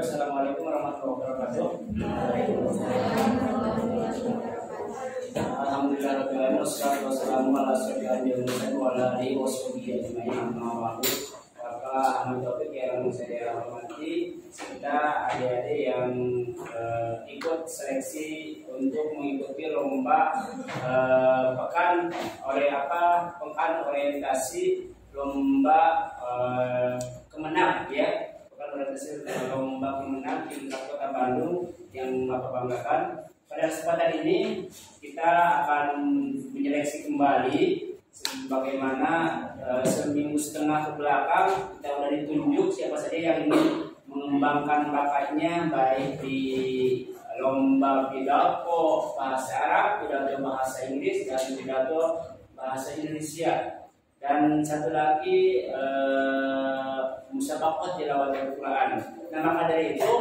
Assalamualaikum warahmatullahi wabarakatuh. Alhamdulillahirobbilalamin wassalatu wassalamu ala asyrofil anbiya'i wal mursalin wa ala alihi washabihi ajmain amma ba'du. Bapak Ahmad Taufik yang saya hormati, kita adik-adik yang ikut seleksi untuk mengikuti lomba pekan orientasi lomba kemenang ya. Hasil lomba kemenang tingkat Kota Bandung yang Bapak banggakan. Pada kesempatan ini kita akan menyeleksi kembali sebagaimana seminggu setengah ke belakang kita sudah ditunjuk siapa saja yang ingin mengembangkan bakatnya baik di lomba pidato bahasa Arab, pidato bahasa Inggris dan pidato bahasa Indonesia. Dan satu lagi musabaqah tilawatul Quran. Nah, maka dari itu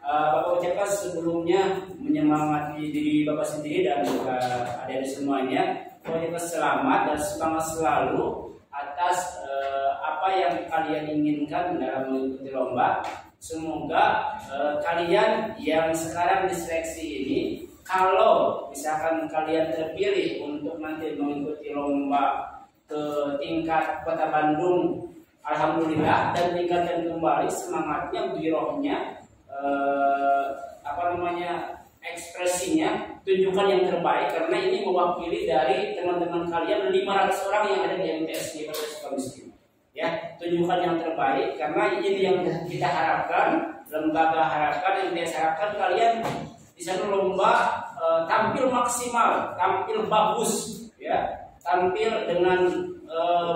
Bapak ucapkan sebelumnya menyemangati diri Bapak sendiri dan juga adik-adik semuanya, ucapkan selamat dan semangat selalu atas apa yang kalian inginkan dalam mengikuti lomba. Semoga kalian yang sekarang diseleksi ini, kalau misalkan kalian terpilih untuk nanti mengikuti lomba ke tingkat Kota Bandung, alhamdulillah, dan tingkatkan kembali semangatnya, birohnya, ekspresinya, tunjukkan yang terbaik karena ini mewakili dari teman-teman kalian 500 orang yang ada di MTS di Kota Sukamiskin. Ya, tunjukkan yang terbaik karena ini yang kita harapkan, lembaga harapkan, MTS harapkan kalian di sana lomba tampil maksimal, tampil bagus, ya. Tampil dengan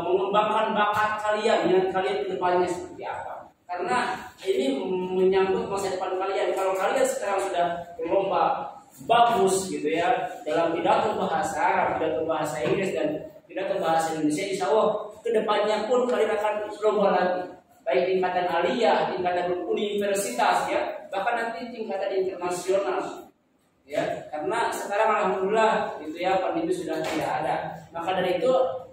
mengembangkan bakat kalian yang kalian kedepannya seperti apa. Karena ini menyangkut masa depan kalian. Kalau kalian sekarang sudah berlomba bagus gitu ya dalam pidato bahasa Arab, pidato bahasa Inggris dan pidato bahasa Indonesia, insya Allah kedepannya pun kalian akan lomba lagi. Baik tingkatan aliyah, tingkatan universitas ya, bahkan nanti tingkatan internasional. Ya, karena sekarang alhamdulillah gitu ya pandemi sudah tidak ada. Maka dari itu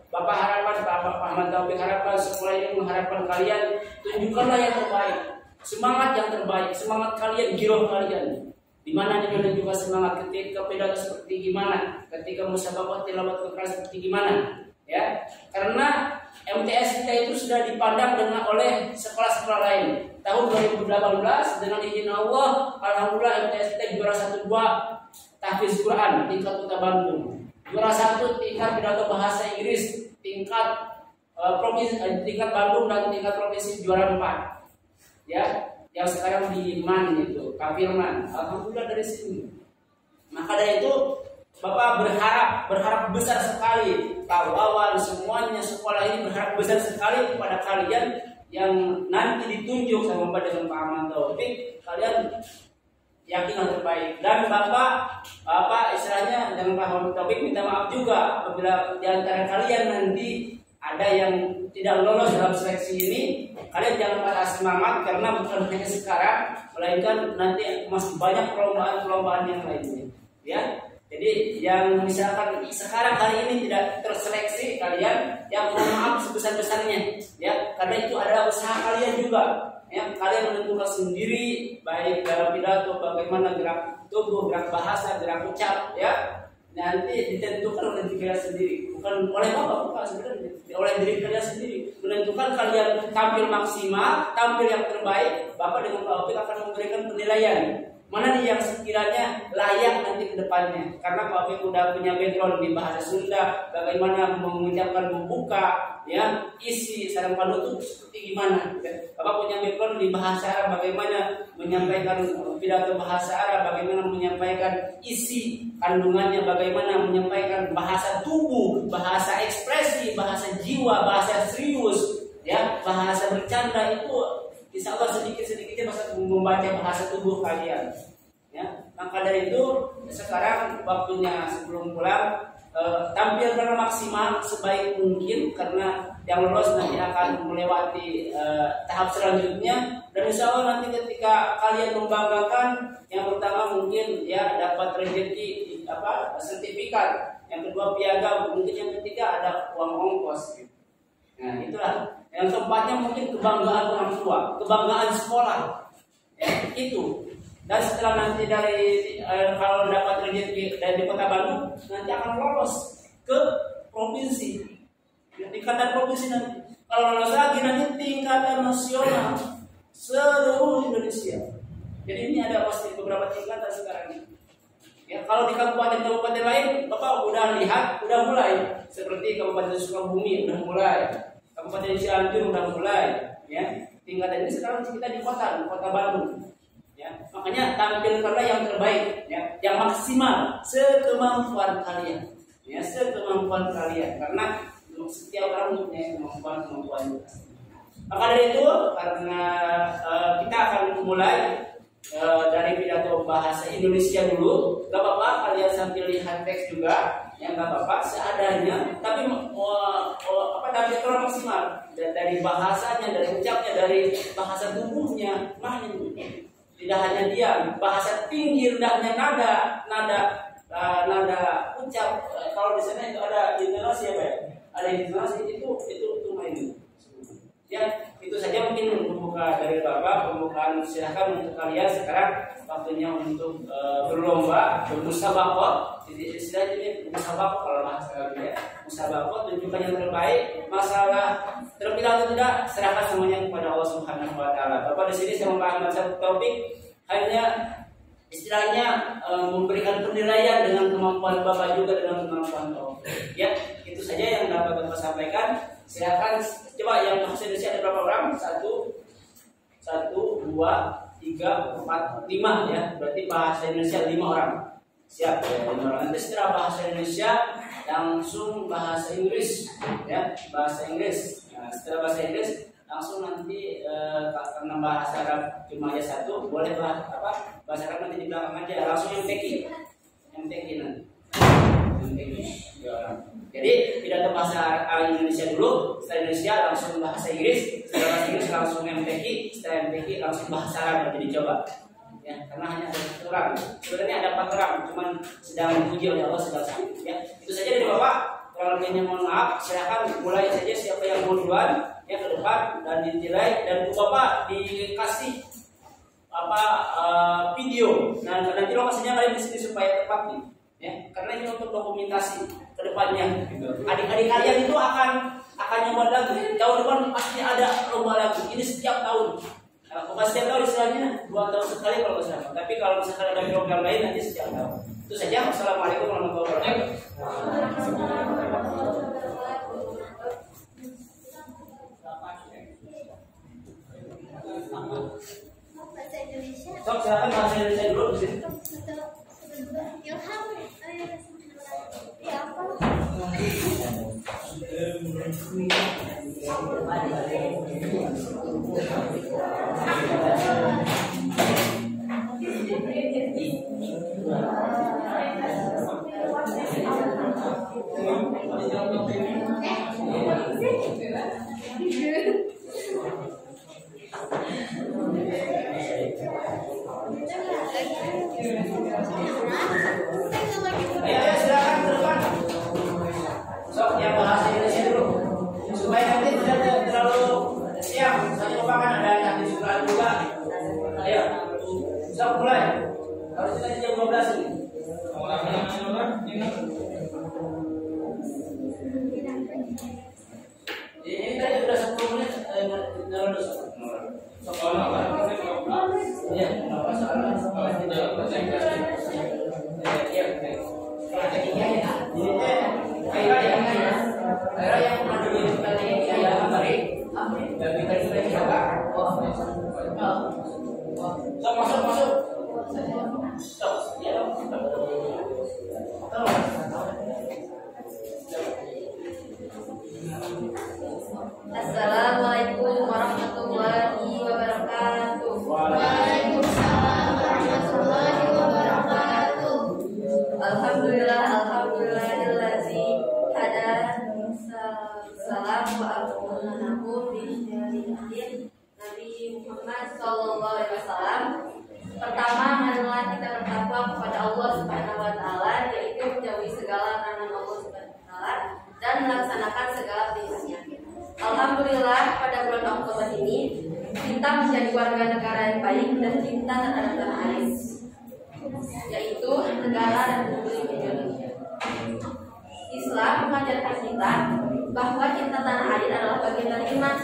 Bapak harapan, Bapak Ahmad Taufik harapan, sekolah ini mengharapkan kalian tunjukkanlah yang terbaik, semangat yang terbaik, semangat kalian, giroh kalian. Di mana kalian juga semangat ketika pidato seperti gimana, ketika musabaqah tilawatul Quran seperti gimana, ya. Karena MTS kita itu sudah dipandang oleh sekolah-sekolah lain. Tahun 2018 dengan izin Allah, alhamdulillah MTS kita juara 1-2 tahfiz Quran tingkat Kota Bandung. Juara 1 tingkat pidato bahasa Inggris tingkat provinsi, tingkat Bandung dan tingkat provinsi juara 4. Ya, yang sekarang di MAN itu, Kafirman. Alhamdulillah dari sini. Maka dari itu Bapak berharap besar sekali. Tahu awal semuanya sekolah ini berharap besar sekali kepada kalian yang nanti ditunjuk sama Bapak dengan Pak Ahmad Taufik. Kalian yakin yang terbaik. Dan Bapak istilahnya dengan Pak Ahmad Taufik minta maaf juga apabila di antara kalian nanti ada yang tidak lolos dalam seleksi ini. Kalian jangan patah semangat karena bukan hanya sekarang, melainkan nanti masih banyak perlombaan yang lainnya. Ya. Jadi yang misalkan sekarang hari ini tidak terseleksi kalian, yang mohon maaf sebesar-besarnya, ya, karena itu adalah usaha kalian juga. Ya, kalian menentukan sendiri baik dalam pidato bagaimana gerak tubuh, gerak bahasa, gerak ucap, ya. Nanti ditentukan oleh diri kalian sendiri, bukan oleh Bapak, bukan sebenarnya, oleh diri kalian sendiri. Menentukan kalian tampil maksimal, tampil yang terbaik, Bapak dengan Pak Opik akan memberikan penilaian. Mana nih yang sekiranya layak nanti ke depannya. Karena Pak Opik udah punya background di bahasa Sunda, bagaimana mengucapkan membuka, ya, isi sarang panutup seperti gimana. Bapak punya background di bahasa Arab, bagaimana menyampaikan pidato bahasa Arab, bagaimana menyampaikan isi kandungannya, bagaimana menyampaikan bahasa tubuh, bahasa ekspresi, bahasa jiwa, bahasa serius, ya, bahasa bercanda itu. Insya Allah sedikit-sedikitnya bisa membaca bahasa tubuh kalian. Ya, maka dari itu sekarang waktunya sebelum pulang tampilkan maksimal sebaik mungkin karena yang lolos nanti akan melewati tahap selanjutnya. Dan insya Allah nanti ketika kalian membanggakan, yang pertama mungkin ya dapat rezeki sertifikat, yang kedua piagam, mungkin yang ketiga ada uang ongkos. Nah itulah. Yang keempatnya mungkin kebanggaan orang tua, kebanggaan sekolah, ya, itu. Dan setelah nanti kalau dapat rezeki dari Kota Bandung, nanti akan lolos ke provinsi, tingkatan provinsi nanti. Kalau lolos lagi nanti tingkatan nasional seluruh Indonesia. Jadi ini ada pasti beberapa tingkatan sekarang ini. Ya, kalau di kabupaten-kabupaten lain, Bapak udah lihat, udah mulai. Seperti Kabupaten Sukabumi udah mulai, Kabupaten Cianjur udah mulai. Ya, tingkatan ini sekarang kita di Kota Bandung. Ya, makanya tampilkanlah yang terbaik, ya, yang maksimal sekemampuan kalian. Ya, sekemampuan kalian. Karena setiap orang punya kemampuan. Maka dari itu, karena kita akan mulai dari pidato bahasa Indonesia dulu. Gak apa-apa kalian sambil lihat teks juga, yang gak apa-apa seadanya. Tapi tampilkan maksimal dari bahasanya, dari ucapnya, dari bahasa tubuhnya, tidak hanya diam, bahasa tinggi rendahnya nada ucap. Kalau di sana itu ada intonasi ya, Pak. Ada intonasi itu main. Ya, itu saja mungkin pembuka dari Bapak, pembukaan. Silakan untuk kalian sekarang waktunya untuk berlomba, bermusabaqah. Istilahnya musabaqah kalau bahasa ya. Musabaqah, tunjukkan yang terbaik. Masalah terpilih atau tidak serahkan semuanya kepada Allah Subhanahu wa taala. Bapak di sini saya membahas satu topik, hanya istilahnya memberikan penilaian dengan kemampuan Bapak juga dengan kemampuan Bapak. Ya, itu saja yang dapat Bapak sampaikan. Silakan coba yang bahasa Indonesia ada berapa orang? 1, 2, 3, 4, 5 ya. Berarti bahasa Indonesia 5 orang. Siap ya, 5 orang. Nanti setelah bahasa Indonesia langsung bahasa Inggris ya, bahasa Inggris. Nah, setelah bahasa Inggris langsung nanti karena bahasa Arab cuma aja 1, boleh bahasa Arab nanti di belakang aja, langsung MTQ nanti. Jadi tidak bahasa Indonesia dulu, setelah Indonesia langsung bahasa Inggris, setelah bahasa Inggris langsung MTQ, setelah MTQ langsung bahasa Arab. Jadi coba ya, karena hanya ada 1 orang. Sebenarnya ada 4 orang, cuman sedang diuji oleh Allah sedang sakit ya. Itu saja dari Bapak. Kalau lebihnya mohon maaf, silakan mulai saja siapa yang mau duluan ya ke depan dan dinilai, dan Bapak dikasih video. Nah, nanti lokasinya lain di sini supaya tepat nih. Ya, karena ini untuk dokumentasi ke depannya. Adik-adik kalian itu akan nyoba lagi. Tahun depan pasti ada lomba lagi. Ini setiap tahun. Bukan setiap tahun istilahnya 2 tahun sekali kalau nggak salah. Tapi kalau misalkan ada program lain nanti setiap tahun. Itu saja. Wassalamualaikum warahmatullahi wabarakatuh. Sok silakan bahasa Indonesia dulu di sini. Ayo silakan ke depan. Sok yang bahasa Indonesia dulu supaya nanti tidak terlalu siang. Saya lupa kan ada nanti surat juga. Ayo, sok mulai. Harus kita jam 12 ini. Ini tadi sudah 10 menit. Sok apa? Ya, nggak masalah. Masuk. Assalamualaikum warahmatullahi wabarakatuh. Waalaikumsalam warahmatullahi wabarakatuh. Alhamdulillahillazi hadana salam wa amanahum bi syariatin Nabi Muhammad sallallahu alaihi wasallam. Pertama, marilah kita bertakwa kepada Allah Subhanahu wa taala, akan segala pilihannya. Alhamdulillah pada bulan Oktober ini kita menjadi warga negara yang baik dan cinta terhadap tanah air, yaitu negara Republik Indonesia. Islam mengajarkan kita bahwa cinta tanah air adalah bagian dari iman.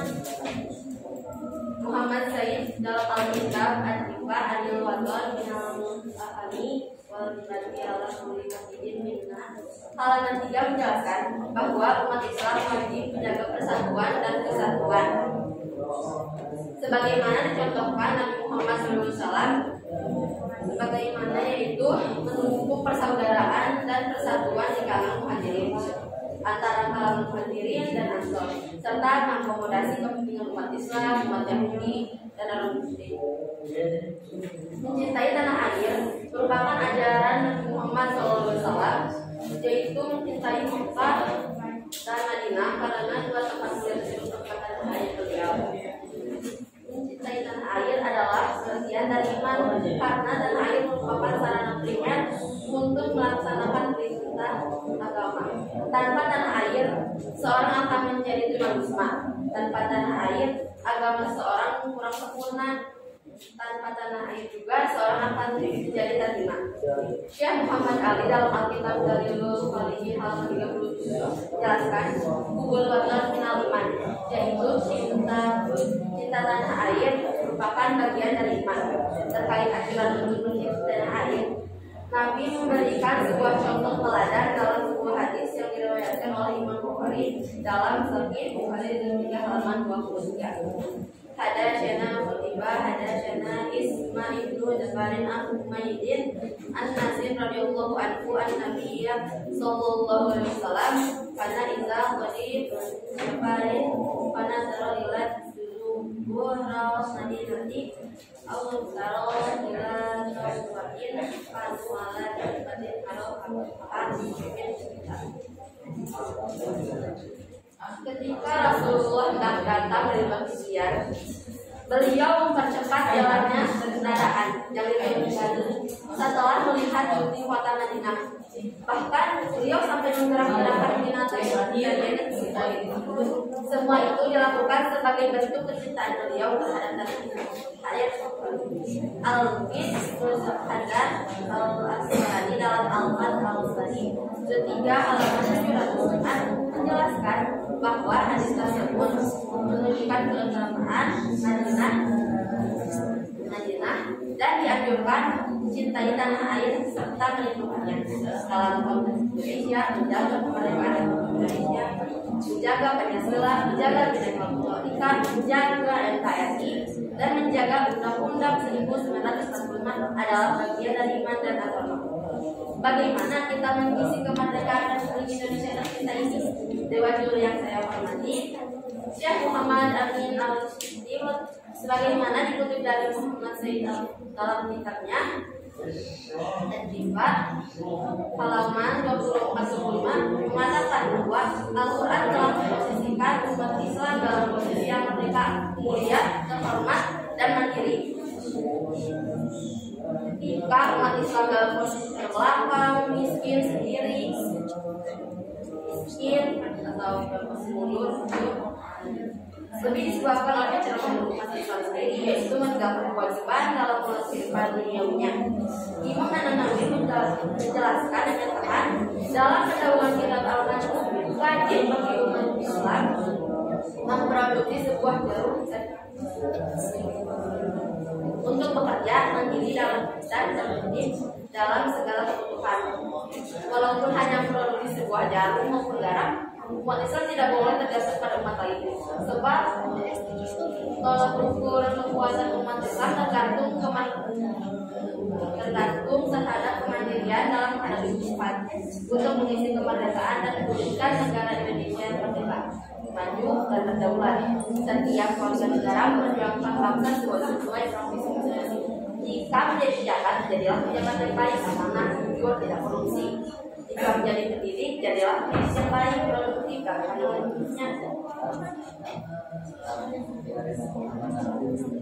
Muhammad Said dalam Alkitab Ad-Difa Adil Wadon Minal Ahami wal Nabi Allah Muhammadin Minna halaman 3 menjelaskan bahwa umat Islam wajib menjaga persatuan dan kesatuan. Sebagaimana dicontohkan Nabi Muhammad SAW, sebagaimana yaitu menumbuh persaudaraan dan persatuan di kalangan muhajirin antara kalangan muhajirin dan ansor, serta mengakomodasi kepentingan umat Islam, umat Yahudi, dan orang Muslim. Mencintai tanah air merupakan ajaran Nabi Muhammad SAW, yaitu mencintai Mekah dan Madinah karena dua tempat mulia tersebut merupakan tanah air beliau. Mencintai tanah air adalah bagian dari iman karena tanah air merupakan sarana primer untuk melaksanakan perintah agama. Tanpa tanah air, seorang akan menjadi tunawisma. Tanpa tanah air, agama seorang kurang sempurna. Tanpa tanah air juga, seorang akan menjadi terhina. Syekh Muhammad Ali dalam Alkitab Dalilul Falihin halaman 37 menjelaskan hubul batal minal iman, yaitu cinta tanah air merupakan bagian dari iman. Terkait aturan untuk mencintai tanah air, Nabi memberikan sebuah contoh teladan dalam sebuah hadis yang diriwayatkan oleh Imam Bukhari dalam Sahih Bukhari 3 halaman 23. Hadatsana Qutibah, hadatsana Ismail bin Jabarin Al-Humaydin An-Nasir radhiyallahu anhu an-Nabiyya sallallahu alaihi wasallam kana idza qadib Jabarin kana tara'ilat buhra madinati aw taro ila tawqin fa'ala batin Ketika Rasulullah datang dari Baghdad, beliau mempercepat jalannya kendaraan yang dilakukan setelah melihat di kota Madinah. Bahkan beliau sampai menggerak-gerakkan binatang yang semua itu dilakukan sebagai bentuk kecintaan beliau terhadap ayat Al-Qis Al-Hadar Al-Asqalani dalam Al-Fat Al-Asqalani 3 halaman 704 menjelaskan bahwa hadis tersebut menunjukkan keutamaan Madinah dan dianjurkan mencintai tanah air serta melindunginya. Dalam konteks Indonesia, menjaga kemerdekaan Indonesia, menjaga Pancasila, menjaga Bhinneka Tunggal Ika, menjaga NKRI, dan menjaga Undang-Undang 1945 adalah bagian dari iman dan agama. Bagaimana kita mengisi kemerdekaan Republik Indonesia tercinta ini? Dewan Juri yang saya hormati, Syekh Muhammad Amin Al-Syidil, sebagaimana dikutip dari Muhammad Said dalam kitabnya Ad-Difa halaman 24-25 mengatakan bahwa Al-Quran telah memposisikan umat Islam dalam posisi yang merdeka, mulia, terhormat, dan mandiri. Jika umat Islam dalam posisi terbelakang, miskin sendiri, atau posisi mundur, lebih disebabkan oleh ceramah umat Islam sendiri, yaitu menegakkan kewajiban dalam kehidupan duniawinya. Imam An-Nawawi menjelaskan dengan terang dalam pendahuluan kitab Al-Majmu' wajib bagi umat Islam memproduksi sebuah jarum untuk bekerja mandiri dalam dan terpenting dalam segala kebutuhan. Walaupun hanya memproduksi sebuah jarum maupun garam, umat Islam tidak boleh tergantung pada umat lain. Sebab tolak ukur kekuatan umat Islam tergantung terhadap kemandirian dalam menghadapi kehidupan untuk mengisi kemerdekaan dan mewujudkan negara Indonesia yang merdeka, maju dan berdaulat. Setiap warga negara memperjuangkan bangsa sesuai profesi. Jika menjadi pejabat, jadilah pejabat yang baik, amanah, jujur, tidak korupsi. Jika menjadi pendidik, jadilah pendidik yang baik, produktif, dan hidupnya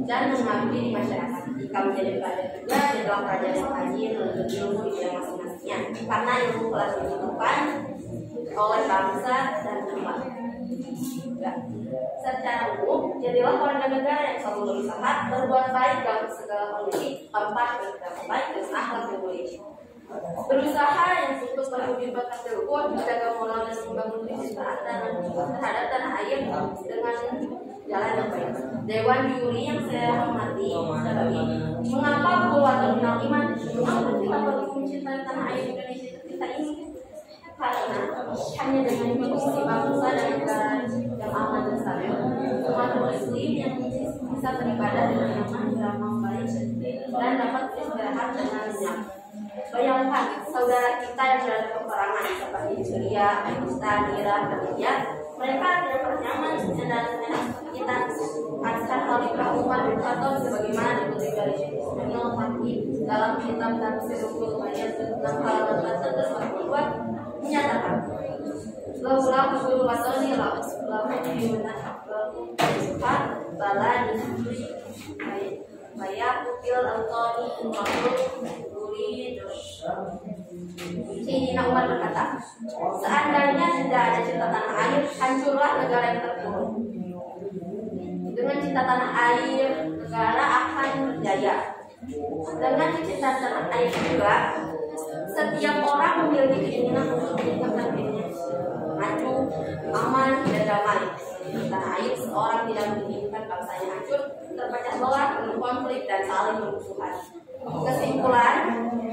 dan mengabdi di masyarakat. Jika menjadi pelajar juga, jadilah pelajar yang rajin menuntut ilmu di bidang masing-masingnya. Karena ilmu kelas kehidupan oleh bangsa dan umat. Ya. Secara umum, jadilah warga negara yang selalu berusaha berbuat baik dalam segala kondisi, tempat bersikap baik dan akhlak yang mulia. Berusaha yang untuk berhubungan terhubung, menjaga moral dan membangun kecintaan terhadap tanah air dengan jalan yang baik. Dewan juri yang saya hormati, mengapa keluarga bintang iman? Mengapa kita perlu mencintai tanah air Indonesia kita ini? Karena hanya dengan kondisi bangsa dan negara yang aman dan stabil, umat muslim yang bisa beribadah dengan nyaman, beramal baik, dan dapat istirahat dengan nyenyak. Bayangkan saudara kita yang berada di peperangan seperti Syria, Afghanistan, Irak, dan India, mereka tidak pernah nyaman dan senang kita. Akan hal umat atau sebagaimana dikutip dari Syekh Fatih dalam kitab Tafsirul Bayan tentang halaman 442 menyatakan laulah kullu wasani la yu'minu haqqa bala nisbi bayak fil antoni makhluk uri Sayyidina Umar berkata, seandainya tidak ada cinta tanah air, hancurlah negara yang terpuruk. Dengan cinta tanah air, negara akan berjaya. Dengan cinta tanah air juga, setiap orang memiliki keinginan untuk meningkatkan dirinya maju, aman, dan damai. Di tanah air, seorang tidak menginginkan bangsanya hancur, terpecah belah, penuh konflik, dan saling bermusuhan. Kesimpulan,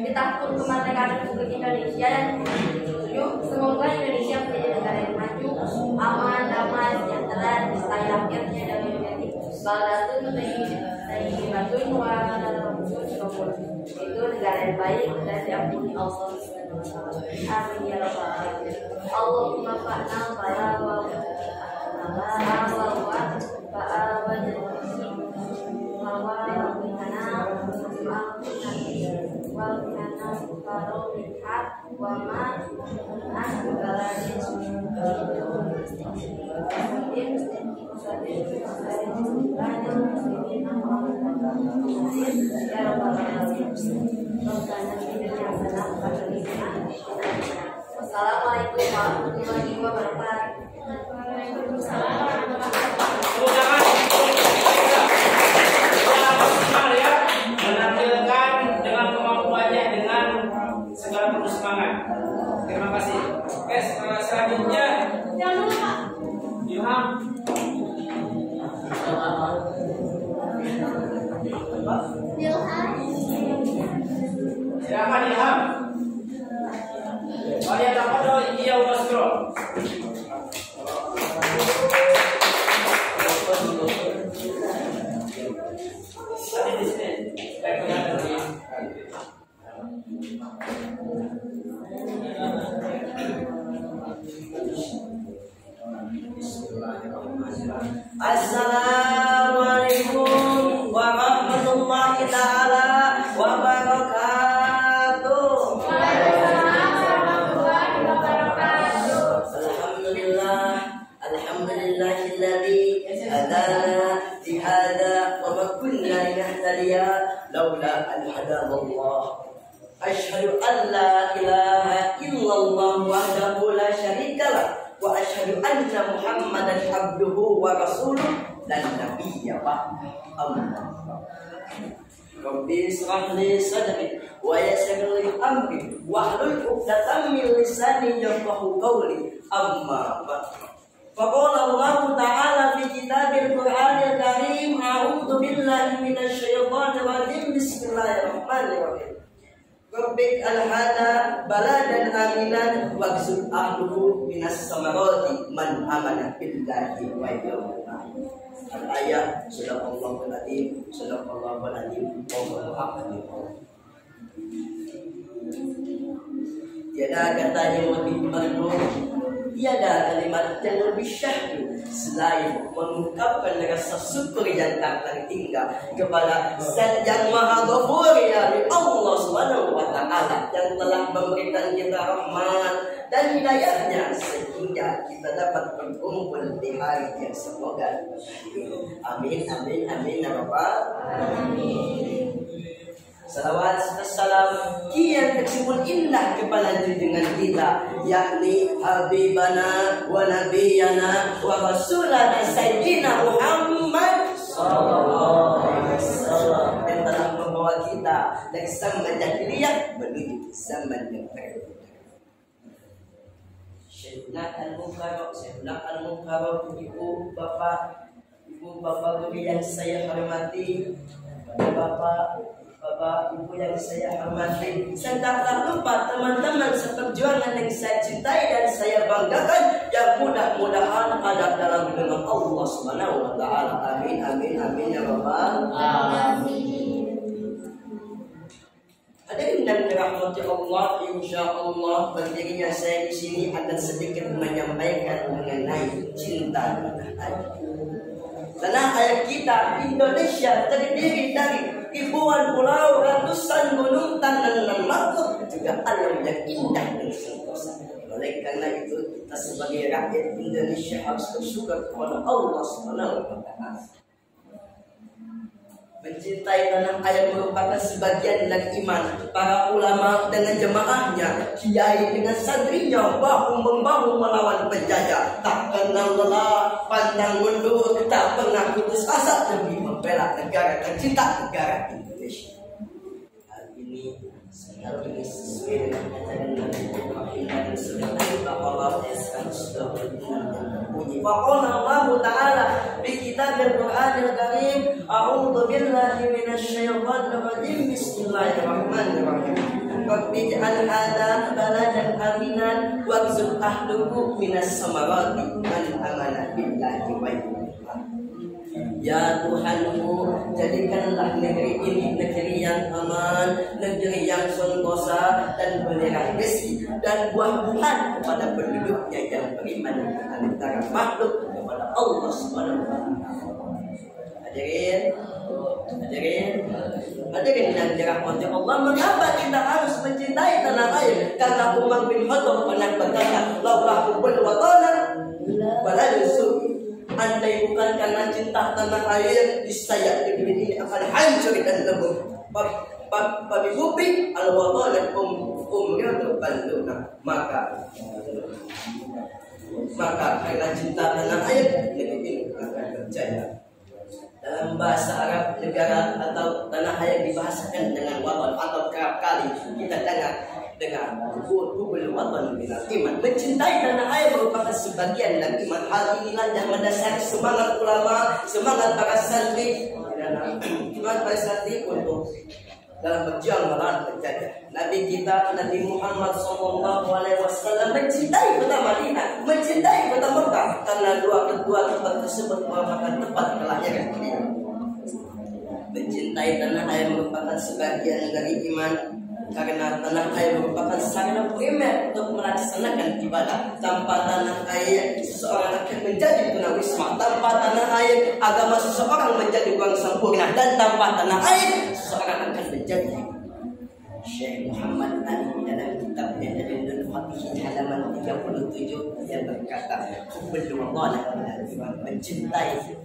di tahun kemerdekaan Republik Indonesia yang ke-77, semoga Indonesia menjadi negara yang maju, aman, damai, sejahtera, disertai rakyatnya dan menjadi baldatun tayyibatun wa rabbun ghafur. Itu negara yang baik dan diampuni Allah Subhanahu wa taala. Amin ya rabbal alamin. Allahumma fa'na bala wa Assalamualaikum warahmatullahi wabarakatuh. Menampilkan dengan kemampuannya dengan segala penuh semangat. Terima kasih. Oke, selanjutnya Jangan dulu Pak. Ilham. Silakan Ilham. Kalian dapat doa iya wasro. Tadi di sini. Assalamualaikum warahmatullahi taala wabarakatuh. Alhamdulillahilladzi hadana li hada wa ma kunna linahtadiya laula an hadana Allah. Asyhadu an la ilaha illallah wahdahu la syarikalah wa asyhadu anna Muhammadan abduhu wa rasuluh dan nabiyya ba'da. Rabbi israh li sadri wa yassir li amri wahlul 'uqdatam min lisani yafqahu qawli. Amma ba'd. Faqala Allah ta'ala fi kitabil Qur'anil Karim, a'udzu billahi minasy syaithanir rajim. Bismillahirrahmanirrahim. Rabbik al-hada baladan aminan waqsud ahluhu minas samarati man amana billahi wa yawmil akhir. Al-ayat sadaqallahul azim, sadaqallahul azim, wallahu a'lam. Tiada kata yang lebih merdu, tiada kalimat yang lebih syahdu selain mengungkapkan rasa syukur yang tak terhingga kepada Zat yang Maha Ghafur, yakni Allah Subhanahu wa taala, yang telah memberikan kita rahmat dan hidayahnya sehingga kita dapat berkumpul di hari yang semoga. Amin amin amin ya rabbal alamin. Salawat serta salam kian kecil indah kepada junjungan kita, yakni Habibana wa Nabiyana wa Rasulana Sayyidina Muhammad sallallahu alaihi wasallam, yang telah membawa kita dari zaman jahiliyah menuju zaman yang baru. Syekhna al-Mukarram, ibu bapak guru yang saya hormati, Bapak Ibu yang saya hormati, saya tak lupa teman-teman seperjuangan yang saya cintai dan saya banggakan, yang mudah-mudahan ada dalam lindungan Allah Subhanahu wa taala. Amin amin amin ya rabbal alamin. Hadirin dan dirahmati Allah, insyaallah berdirinya saya di sini akan sedikit menyampaikan mengenai cinta tanah air. Tanah air kita Indonesia terdiri dari ribuan pulau, ratusan gunung, tanah dan makhluk, juga alam yang indah dan sentosa. Oleh karena itu kita sebagai rakyat Indonesia harus bersyukur kepada Allah Subhanahu wa taala. Mencintai tanah air merupakan sebagian dari iman. Para ulama dengan jemaahnya, kiai dengan santrinya, bahu membahu melawan penjajah, tak kenal lelah, pantang mundur, tak pernah putus asa demi membela negara tercinta, negara Indonesia. Hal ini sesuai dengan ajaran Nabi Muhammad dan sunnah Allah yang sudah berbunyi. Faqala Allah Ta'ala fi kitabul Qur'anil Karim, a'udzu billahi minasyaitonir rajim. Bismillahirrahmanirrahim. Rabbi ij'al hadha baladan aminan warzuq ahluhu minas samarati man amana billahi wa Ya Tuhanku, jadikanlah negeri ini negeri yang aman, negeri yang sentosa dan belerang rezeki dan buah-buahan kepada penduduknya yang beriman antara makhluk kepada Allah Subhanahu wa taala. Hadirin yang dirahmati Allah, mengapa kita harus mencintai tanah air? Karena Umar bin Khattab pernah berkata, "Laulah hubbul watana wala yusufi." Andai bukan karena cinta tanah air, niscaya negeri ini akan hancur dan lebur. Pabihubi al-watana umurnya baluna. Maka karena cinta tanah air, negeri ini akan berjaya. Dalam bahasa Arab, negara atau tanah air dibahasakan dengan watan atau kerap kali kita dengar hubul watan minal iman. Mencintai tanah air merupakan sebagian dari iman. Hal inilah yang mendasari semangat ulama, semangat para santri untuk dalam berjuang melawan penjajah. Nabi kita, Nabi Muhammad SAW mencintai kota Madinah, mencintai kota Mekah, karena kedua tempat tersebut merupakan tempat kelahiran beliau. Mencintai tanah air merupakan sebagian dari iman, karena tanah air merupakan sarana primer untuk melaksanakan ibadah. Tanpa tanah air, seseorang akan menjadi tunawisma. Tanpa tanah air, agama seseorang menjadi kurang sempurna. Dan tanpa tanah air, seseorang akan menjadi Syekh Muhammad Ali dalam kitabnya Dalilul Faqih halaman 37 yang berkata, "Hubbul wadana mencintai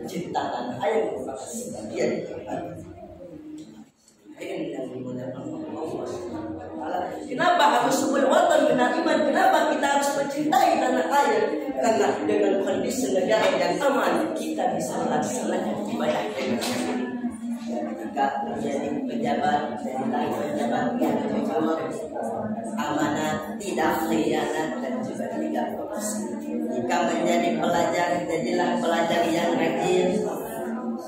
cinta tanah air merupakan sebagian ibadah." Kenapa harus hubbul watan benar iman? Kenapa kita harus mencintai tanah air? Karena dengan kondisi negara yang aman, kita bisa melaksanakan ibadah dengan jika menjadi pejabat dan pejabat yang jujur, amanah, tidak khianat dan juga tidak korupsi. Jika menjadi pelajar, jadilah pelajar yang rajin,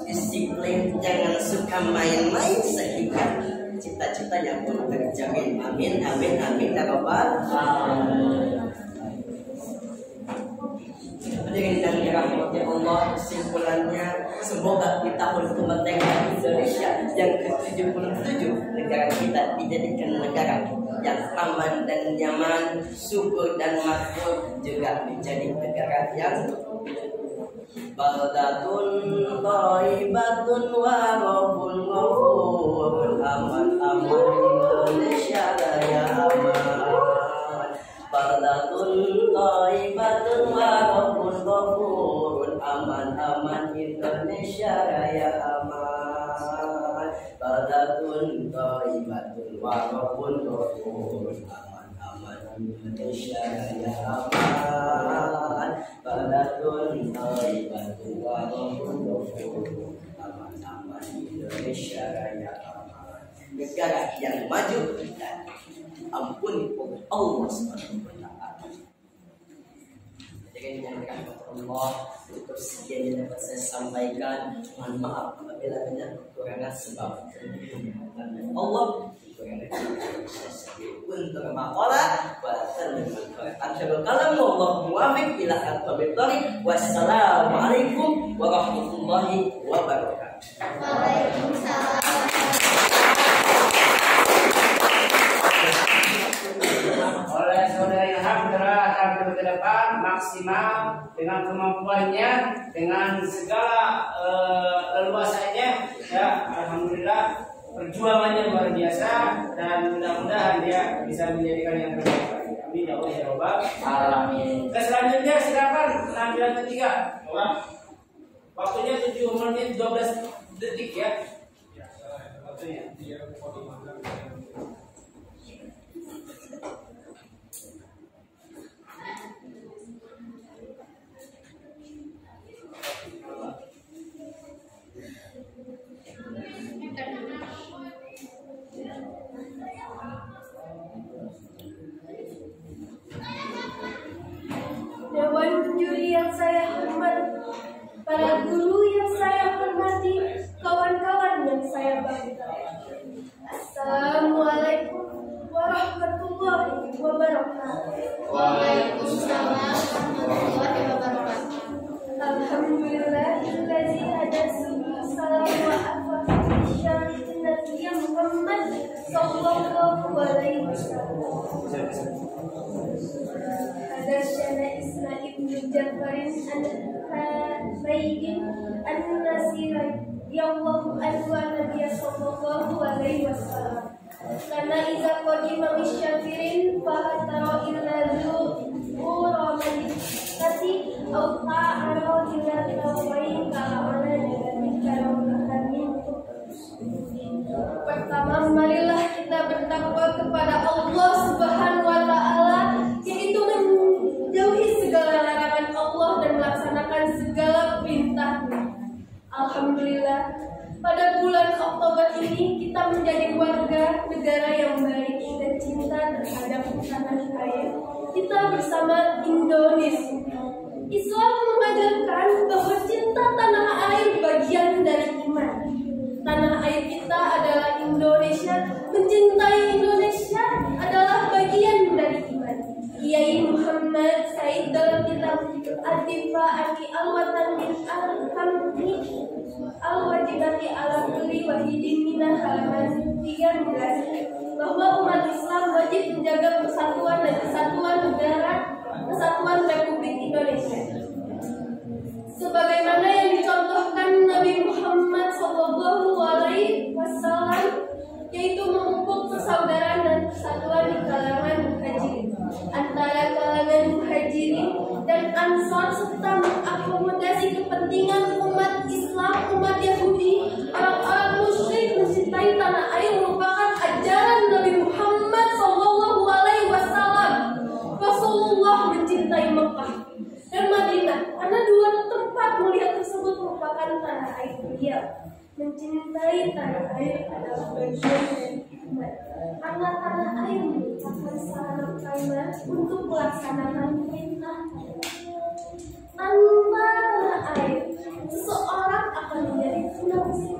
disiplin, jangan suka main-main sehingga cita-cita yang pun terjamin. Amin amin amin ya rabbal alamin. Hadirin dan dirahmati Allah, kesimpulannya semoga di tahun kemerdekaan Indonesia yang ke-77 negara kita dijadikan negara yang aman dan nyaman, subur dan makmur, juga menjadi negara yang baldatun thayyibatun wa rabbun ghafur. Aman aman Indonesia raya aman. Baldatun thayyibatun wa rabbun ghafur. Aman aman Indonesia raya aman. Baldatun Indonesia raya aman, baladun thayyibatu wa rahmatullahi aman-aman Indonesia raya aman, negara yang maju dan ampuni Allah Subhanahu wa taala. Jadi yang dirahmati Allah, untuk sekian yang dapat saya sampaikan. Mohon maaf apabila ada kekurangan sebab Allah untuk maqala wa tarbiyyah. Akhirul kalam wallahu muwaffiq ila aqwamit thariq. Wassalamualaikum warahmatullahi wabarakatuh. Waalaikumsalam. Oleh saudara Ilham telah tampil ke depan maksimal dengan kemampuannya, dengan segala leluasannya. Ya, alhamdulillah perjuangannya luar biasa dan mudah-mudahan dia bisa menjadikan yang terbaik. Amin ya Allah ya Rabbal alamin. Selanjutnya silakan penampilan ketiga. Waktunya 7 menit 12 detik ya. Waktunya. Dewan juri yang saya hormati, para guru yang saya hormati, kawan-kawan yang saya banggakan. Assalamualaikum warahmatullahi wabarakatuh. Waalaikumsalam warahmatullahi wabarakatuh. Alhamdulillahillazi hada subuh salam wa afaqah syari'in Nabi Muhammad sallallahu alaihi wasallam. Hadatsana Isma ibnu Jafarin an-Sayyid an-Nasir yallahu anhu Nabi sallallahu alaihi wasallam. Karena iza qadima misyafirin fahatara illa uramani tati au ta'ara illa tawai ta'ala dengan karomahan mintu. Pertama, marilah kita bertakwa kepada Allah Subhanahu wa taala, yaitu menjauhi segala larangan Allah dan melaksanakan segala perintahnya. Alhamdulillah, pada bulan Oktober ini kita menjadi warga negara yang baik dan cinta terhadap tanah air kita bersama Indonesia. Islam mengajarkan bahwa cinta tanah air bagian dari iman. Tanah air kita adalah Indonesia, mencintai Indonesia adalah bagian dari iman. Kiai Muhammad Said dalam kitab Ad-Difa Anki Al-Watan min Al-Hamdi Al-Wajibati ala kulli wahidin minal halaman 13 bahwa umat Islam wajib menjaga persatuan dan kesatuan negara, kesatuan Republik Indonesia. Sebagaimana yang dicontohkan Nabi Muhammad SAW, yaitu memupuk persaudaraan dan persatuan di kalangan muhajirin, antara kalangan muhajirin dan ansor, serta mengakomodasi kepentingan umat Islam, umat Yahudi, orang-orang musyrik. Mencintai tanah air merupakan ajaran Nabi Muhammad SAW. Rasulullah mencintai Mekah dan Madinah karena dua tempat mulia tersebut merupakan tanah air beliau. Mencintai tanah air adalah bagian dari iman, karena tanah air merupakan sarana utama untuk melaksanakan perintah. Tanpa tanah air, seseorang akan menjadi munafik.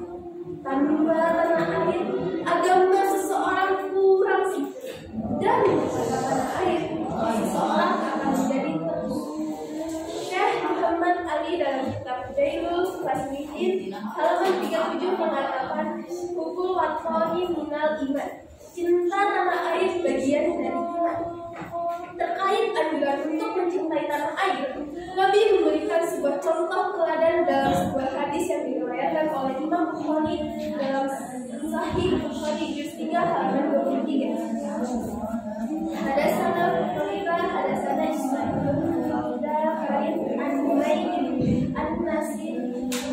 Tanpa tanah air, agama seseorang kurang sih. Dan tanpa tanah air, seseorang akan menjadi terus. Syekh Muhammad Ali dalam kitab Dailul Faslihin halaman 37 mengatakan hukul watoni minal iman. Cinta tanah air bagian dari iman. Terkait anjuran untuk mencintai tanah air, Nabi memberikan sebuah contoh teladan dalam sebuah hadis yang diriwayatkan oleh Imam Bukhari dalam Sahih Bukhari juz 3 halaman 23. Hadatsana Bukhari, hadatsana Ismail bin Karim an-Humaydi an-Nasir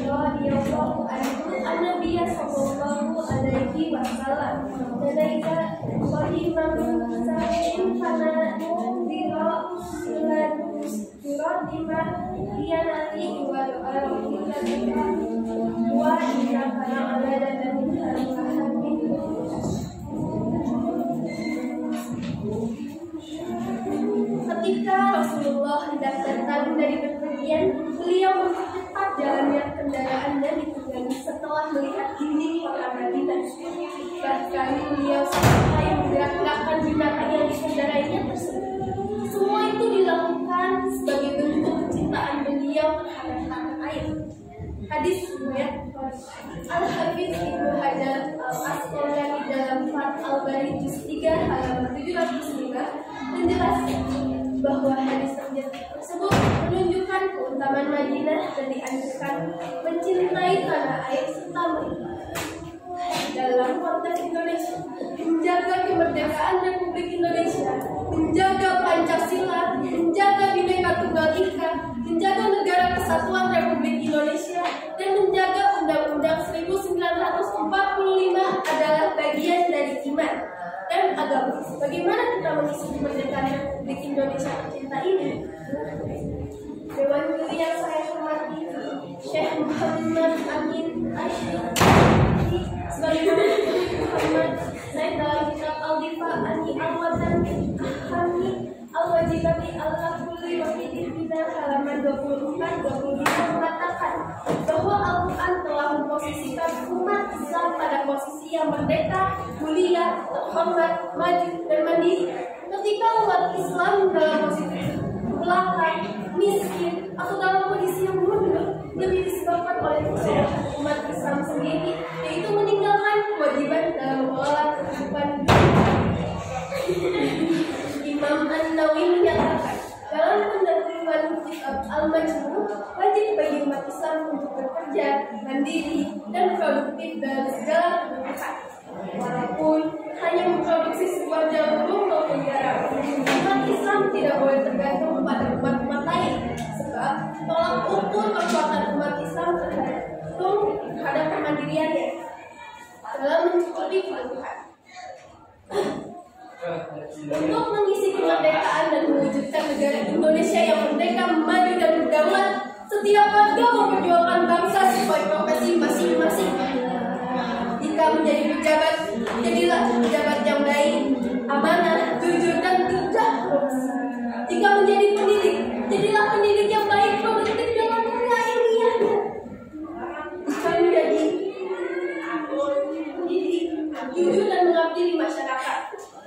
radhiyallahu anhu an-Nabiy sallallahu alaihi wasallam. Dalaika qadimah sayyidin kana bima khiyanati wa al-khiyanati wa inna kana aladatan min al-hamin. Ketika Rasulullah hendak datang dari bepergian, beliau mempercepat jalannya kendaraan dan ditunggangi setelah melihat dinding kota Madinah. Bahkan beliau sampai menggerak-gerakkan binatang yang dikendarainya tersebut. Semua itu dilakukan sebagai bentuk kecintaan beliau terhadap tanah air. Hadis riwayat Al-Hafiz Ibnu Hajar Al-Asqalani dalam Fath Al-Bari juz 3 halaman 705 menjelaskan bahwa hadis tersebut menunjukkan keutamaan Madinah dan dianjurkan mencintai tanah air serta beribadah. Dalam konteks Indonesia, menjaga kemerdekaan Republik Indonesia, menjaga Pancasila, menjaga Bhinneka Tunggal Ika, menjaga Negara Kesatuan Republik Indonesia, dan menjaga Undang-Undang 1945 adalah bagian dari iman dan agama. Bagaimana kita mengisi kemerdekaan Republik Indonesia tercinta ini? Dewan Juri yang saya hormati, Syekh Muhammad Amin Asy'ari sebagai Muhammad, saya dalam kitab Al-Difa Ani Al-Watan Ahami Al-Wajibati Al-Kulli Wafidih Bina halaman 24-25 mengatakan bahwa Al-Quran telah memposisikan umat Islam pada posisi yang merdeka, mulia, terhormat, maju, dan mandiri. Ketika umat Islam dalam posisi belakang, miskin, atau dalam kondisi yang mundur, lebih disebabkan oleh kesalahan umat Islam sendiri, yaitu meninggalkan kewajiban dalam mengelola kehidupan dunia. Imam An-Nawawi menyatakan dalam pendahuluan kitab Al-Majmu', wajib bagi umat Islam untuk bekerja mandiri dan produktif dalam segala kebutuhan. Walaupun hanya memproduksi sebuah jagung maupun garam, umat Islam tidak boleh tergantung pada umat-umat lain, sebab tolak ukur kekuatan umat Islam terhadap kemandiriannya dalam mencukupi kebutuhan. Untuk mengisi kemerdekaan dan mewujudkan negara Indonesia yang merdeka, maju dan berdaulat, setiap warga memperjuangkan bangsa sesuai profesi masing-masing. Jika menjadi pejabat, jadilah pejabat yang baik, amanah, jujur, dan tidak korupsi. Jika menjadi pendidik, jadilah pendidik yang baik, produktif, dan mempunyai ilmiahnya. Jika menjadi pendidik, jujur dan mengabdi di masyarakat.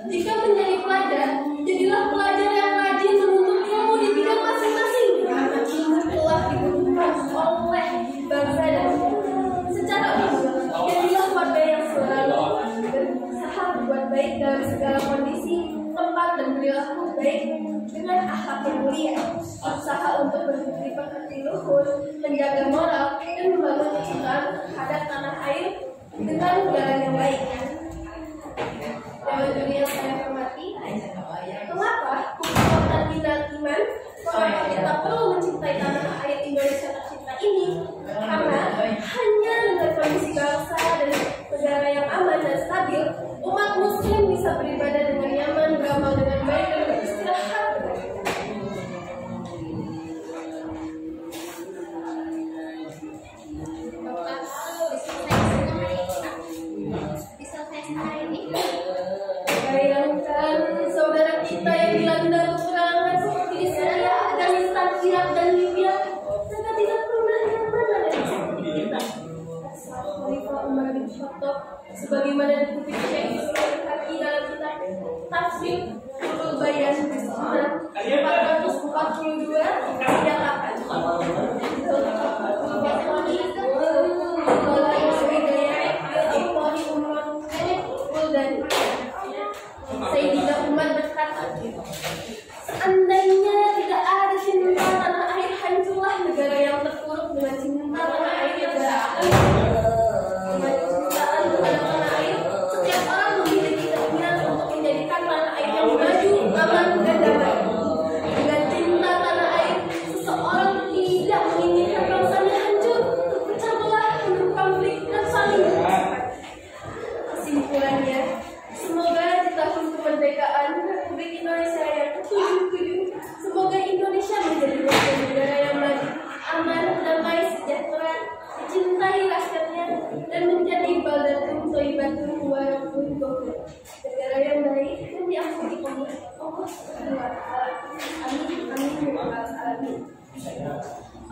Jika menjadi pelajar, jadilah pelajar yang rajin menuntut ilmu di bidang masing-masing, karena ilmu telah dibutuhkan oleh bangsa dan secara umum. Jadilah warga yang selalu berusaha berbuat baik dalam segala kondisi, tempat, dan perilaku baik dengan akhlak yang mulia. Usaha untuk berpikir pekerti luhur, menjaga moral, dan membangun kecintaan terhadap tanah air dengan jalan yang baik. Dewan Juri yang saya hormati, kenapa kekuatan bina iman? Kenapa kita perlu mencintai tanah air Indonesia tercinta ini? Karena hanya dengan kondisi bangsa dan negara yang aman dan stabil, umat muslim bisa beribadah dengan nyaman, beramal dengan baik, dan beristirahat dengan tenang. Bisa saya hari ini? Bayangkan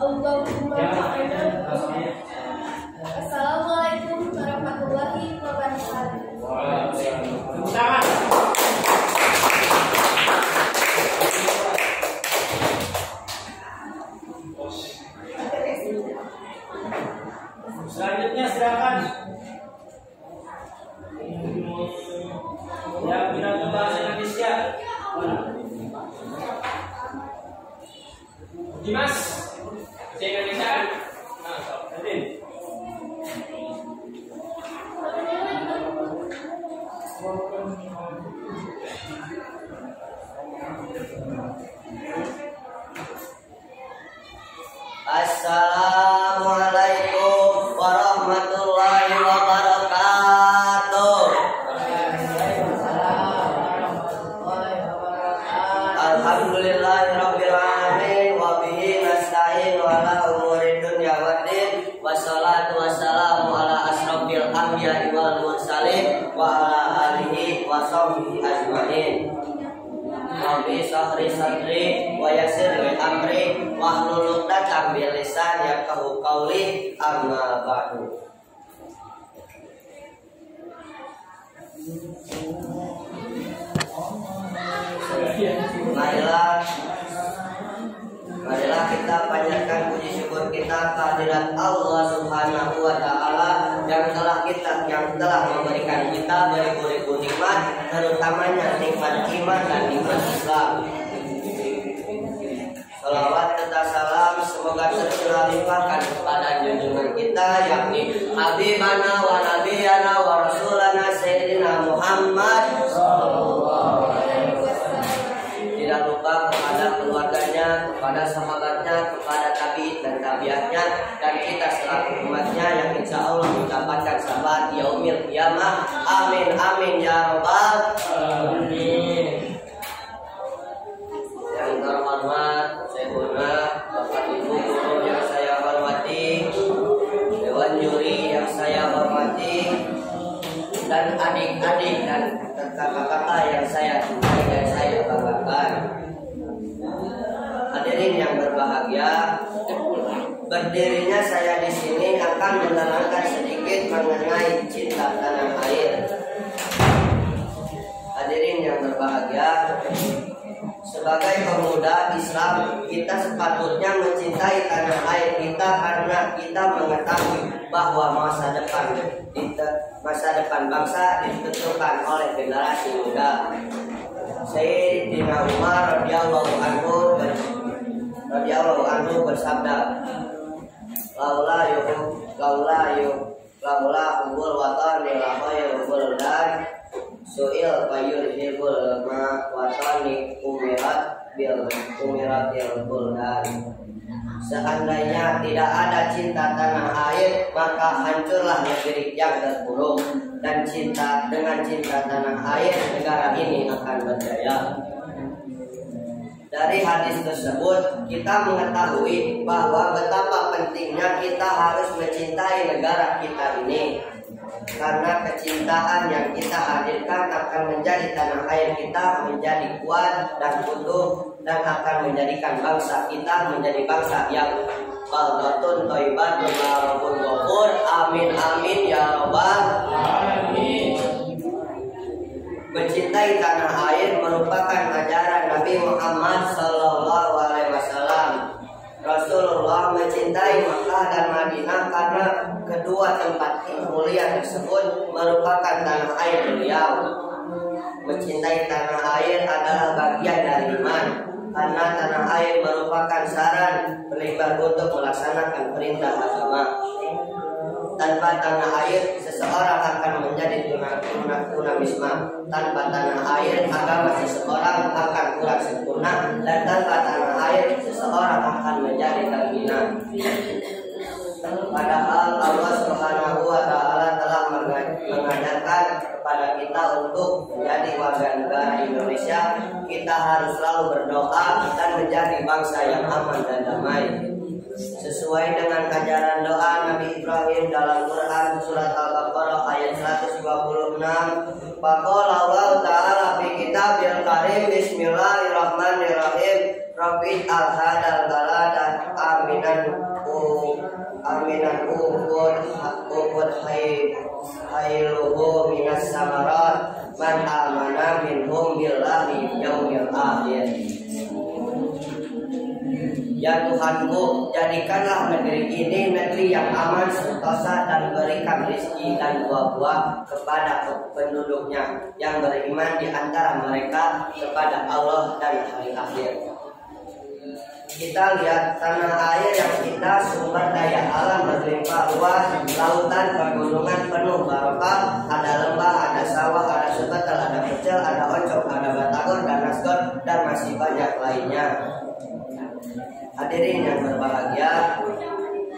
Allahumma ma'ana. Assalamualaikum warahmatullahi wabarakatuh. Tangan. Selanjutnya silakan. Ya, pidato bahasa Indonesia. Dimas, bahasa Indonesia kan? Nah, Adin. Assalamualaikum warahmatullahi wabarakatuh. Alhamdulillahirabbil alamin wa bihi nasta'in wa ala umuri dunya waddin. Wassalatu wassalamu ala asrofil anbiya'i wal mursalin wa ala alihi wa sahbihi ajmain. Rabbi sahri sadri wa yassir li amri wahlul 'uqdatam min lisani yafqahu qawli, amma ba'du. Marilah kita panjatkan puji syukur kita kehadirat Allah Subhanahu wa taala yang telah memberikan kita beribu-ribu nikmat, terutamanya nikmat iman dan nikmat Islam. Salawat serta salam semoga tercurah limpahkan kepada junjungan kita, yakni Habibana wa Nabiyana wa Rasulana Sayyidina Muhammad sallallahu alaihi wasallam. Tidak lupa kepada keluarganya, kepada sahabatnya, kepada tabi'in dan tabi'atnya, dan kita selaku umatnya yang insya Allah mendapatkan syafaat yaumil qiyamah. Amin amin ya rabbal alamin. Yang terhormat Syekhuna, Bapak Ibu guru yang saya hormati, Dewan Juri yang saya hormati, dan adik-adik dan kakak-kakak yang saya cintai dan saya banggakan. Hadirin yang berbahagia, berdirinya saya di sini akan menerangkan sedikit mengenai cinta tanah air. Hadirin yang berbahagia, sebagai pemuda Islam, kita sepatutnya mencintai tanah air kita karena kita mengetahui bahwa masa depan bangsa ditentukan oleh generasi muda. Sayyidina Umar radhiyallahu anhu bersabda, laula hubul watani la khairul dan su'il fayurhibul ma watani umiratil buldan. Seandainya tidak ada cinta tanah air, maka hancurlah negeri yang terpuruk, dan dengan cinta tanah air negara ini akan berjaya. Dari hadis tersebut kita mengetahui bahwa betapa pentingnya kita harus mencintai negara kita ini, karena kecintaan yang kita hadirkan akan menjadi tanah air kita menjadi kuat dan utuh, dan akan menjadikan bangsa kita menjadi bangsa yang baldatun thayyibatun wa rabbun ghafur. Amin amin ya rabbal alamin. Mencintai tanah air merupakan ajaran Nabi Muhammad sallallahu alaihi wasallam. Rasulullah mencintai Makkah dan Madinah karena kedua tempat mulia tersebut merupakan tanah air beliau. Mencintai tanah air adalah bagian dari iman, karena tanah air merupakan saran beriman untuk melaksanakan perintah agama. Tanpa tanah air, seseorang akan menjadi tunawisma. Tanpa tanah air, agama seseorang akan kurang sempurna. Dan tanpa tanah air, seseorang akan menjadi terhina. Padahal Allah Subhanahu wa taala telah mengajarkan kepada kita untuk menjadi warga negara Indonesia, kita harus selalu berdoa dan menjadi bangsa yang aman dan damai. Sesuai dengan ajaran doa Nabi Ibrahim dalam Quran surat Al-Baqarah ayat 126, faqala Allah ta'ala fi kitabil karim, bismillahirrahmanirrahim, rabbi al-hadal balada aminan khairuhu minas samarat man amana minhum billahi yaumil akhir. Ya Tuhanku, jadikanlah negeri ini negeri yang aman, sentosa, dan berikan rezeki dan buah-buah kepada penduduknya yang beriman di antara mereka kepada Allah dan hari akhir. Kita lihat tanah air yang kita sumber daya alam berlimpah ruas, lautan, pegunungan penuh barokah, ada lembah, ada sawah, ada suketel, ada pecel, ada oncom, ada batagor, dan nasgor, dan masih banyak lainnya. Hadirin yang berbahagia,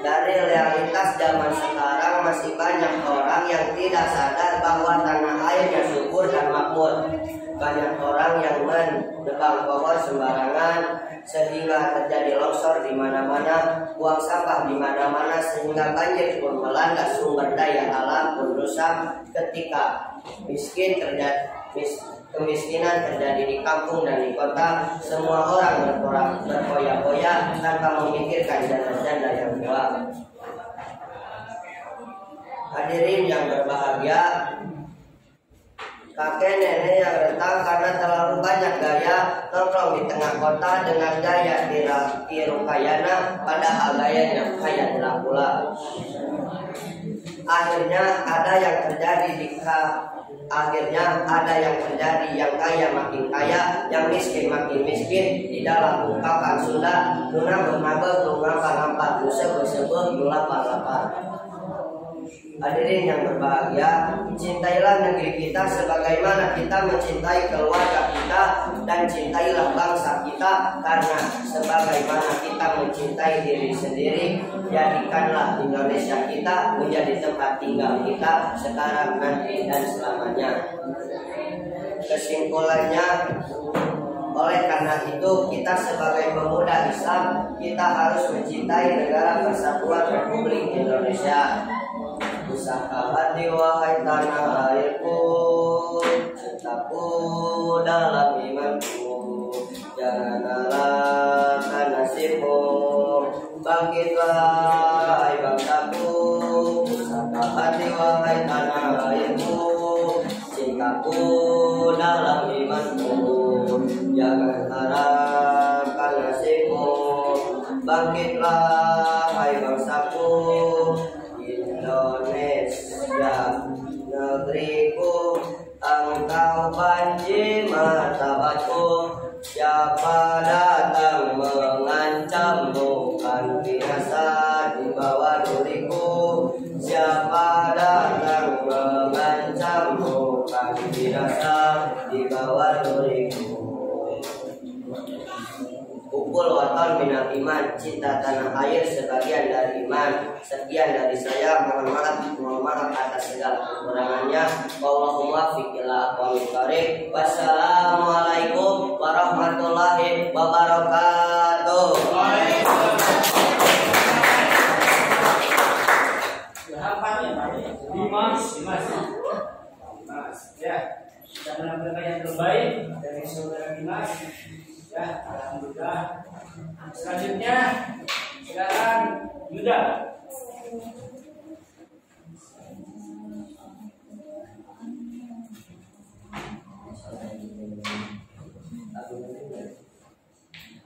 dari realitas zaman sekarang masih banyak orang yang tidak sadar bahwa tanah airnya subur dan makmur. Banyak orang yang menebang pohon sembarangan sehingga terjadi longsor di mana-mana, buang sampah di mana-mana sehingga banjir pun melanda sumber daya alam pun rusak. Ketika kemiskinan terjadi di kampung dan di kota, semua orang berpoya-poya tanpa memikirkan janda-janda yang tua. Hadirin yang berbahagia, kakek nenek yang rentang karena terlalu banyak gaya nongkrong di tengah kota dengan gaya kirukayana, padahal gayanya kaya pula. Akhirnya ada yang terjadi yang kaya makin kaya, yang miskin makin miskin. Di dalam ungkapan Sunda, nuna bermabel, nuna palampat, nusa bersebut, nula palapar. Hadirin yang berbahagia, cintailah negeri kita sebagaimana kita mencintai keluarga kita, dan cintailah bangsa kita karena sebagaimana kita mencintai diri sendiri. Jadikanlah Indonesia kita menjadi tempat tinggal kita sekarang, nanti, dan selamanya. Kesimpulannya, oleh karena itu kita sebagai pemuda Islam, kita harus mencintai Negara Kesatuan Republik Indonesia. Pusaka hati wahai tanah airku, cintaku dalam imanku, jangan alahkan nasibmu, bangkitlah hai bangsaku. Pusaka hati wahai tanah airku, cintaku dalam imanku, jangan harapkan nasibmu, bangkitlah hai bangsaku. Indonesia negeriku, engkau banji martabatku. Siapa datang mengancam, bukan binasa di bawah duriku. Siapa datang mengancam, bukan binasa di bawah duriku. Ukul waton minal iman, cinta tanah air sebagian dari iman. Sekian dari saya, mohon maaf atas segala kekurangannya. Wallahumma fiq ila aqwamit thariq. Wassalamualaikum warahmatullahi wabarakatuh. Ya, sudah menampilkan yang terbaik dari saudara Dimas. Ya, alhamdulillah. Selanjutnya, silakan Yuda.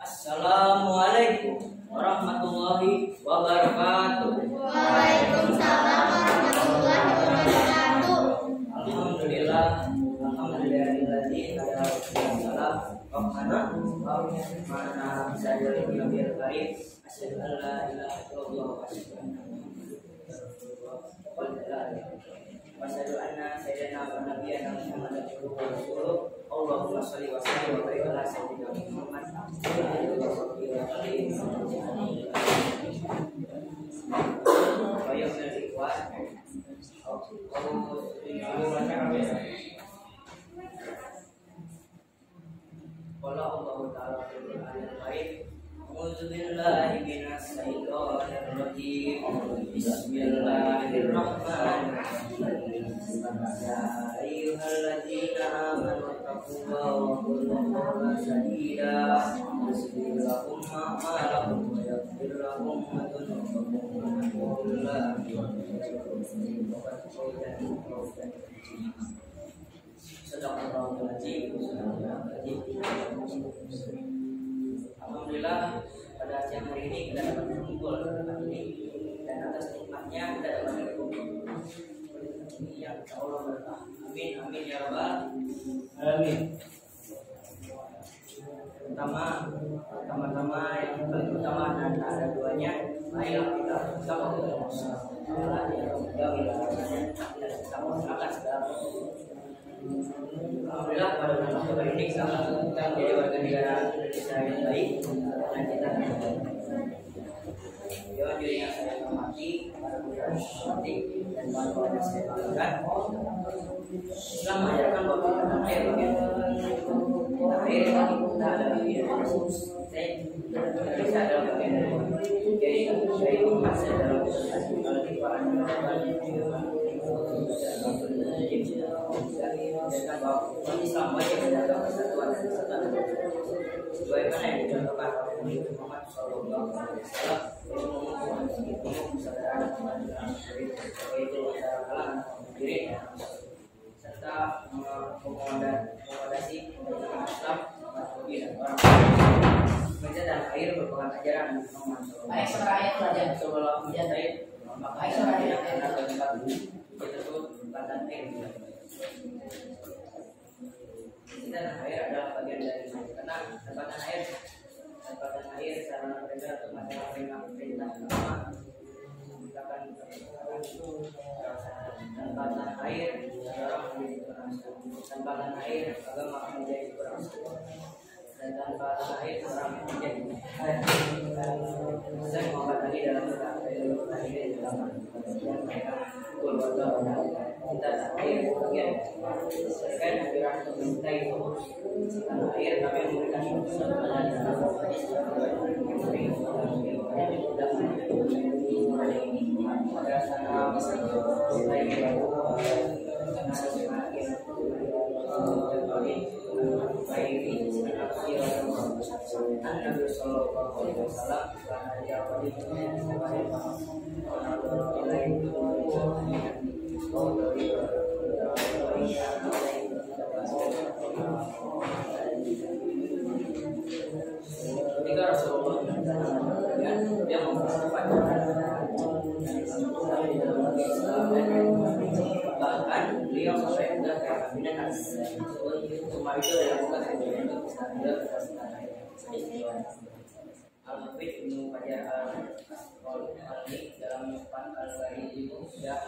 Assalamualaikum warahmatullahi wabarakatuh. Waalaikumsalam warahmatullahi wabarakatuh. Alhamdulillah, alhamdulillahilladzi hadaana Rabbana mana saja yang berkarim. Asyhadu an la ilaha illallah wa asyhadu anna sayyidina wa nabiyyana Muhammadan abduhu wa rasuluh. Allahumma shalli wa sallim wa barik ala sayyidina Muhammad wa alihi wa sahbihi wa Bismillahirrahmanirrahim. Ya ayyuhalladzina amanu taqullaha wa qulu qawlan sadida yuslihu lakum a'malakum wa yaghfir lakum dhunubakum wa Alhamdulillah pada siang hari ini kita dapat berkumpul ini, dan atas nikmatnya kita dapat berkumpul ini yang Allah berkah. Amin amin ya rabbal alamin. Pertama-tama yang paling utama dan ada duanya, marilah kita bersama alhamdulillah pada malam hari ini kita menjadi warga negara Indonesia yang baik dan kita jujur yang saya hormati, para hormati dan kawan-kawan yang saya banggakan. Islam mengajarkan bahwa kita air air kita adalah kita adalah bagian dari umat dalam Islam wajib menjaga persatuan dan kesatuan sebagaimana yang dicontohkan oleh Muhammad Sallallahu Alaihi Wasallam yaitu kalangan diri serta mengakomodasi Islam dan orang meja dan air merupakan ajaran Muhammad Sallallahu Alaihi Wasallam. Sebelum menjadi maka air yang ada di tempat tersebut tempatan air. Dan air adalah bagian dari karena tempatan air sarana perintah untuk masalah perintah agama menggunakan tempatan air tempatan air agama menjadi kurang dan tempatan air orang menjadi saya mengangkat lagi dalam air agama yang mereka kita air bagian kan agar mencintai air kami memberikan ketika Rasulullah dia bahkan beliau sampai sudah ke kabinet semua itu dilakukan Al-Hafidh Ibnu Hajar Al-Asqalani dalam Nufat Al-Gharib itu sudah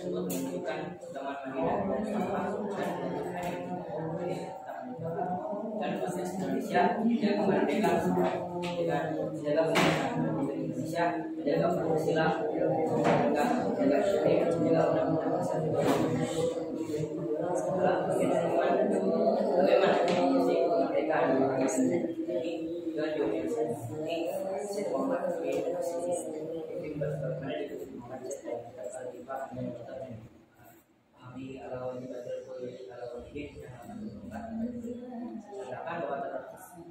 menunjukkan teman Madinah dan proses Indonesia menjaga kemerdekaan dengan menjaga kemerdekaan Indonesia, menjaga Pancasila, menjaga syariat, menjaga undang-undang dasar. Bagaimana sih kemerdekaan ini dan juga ini semua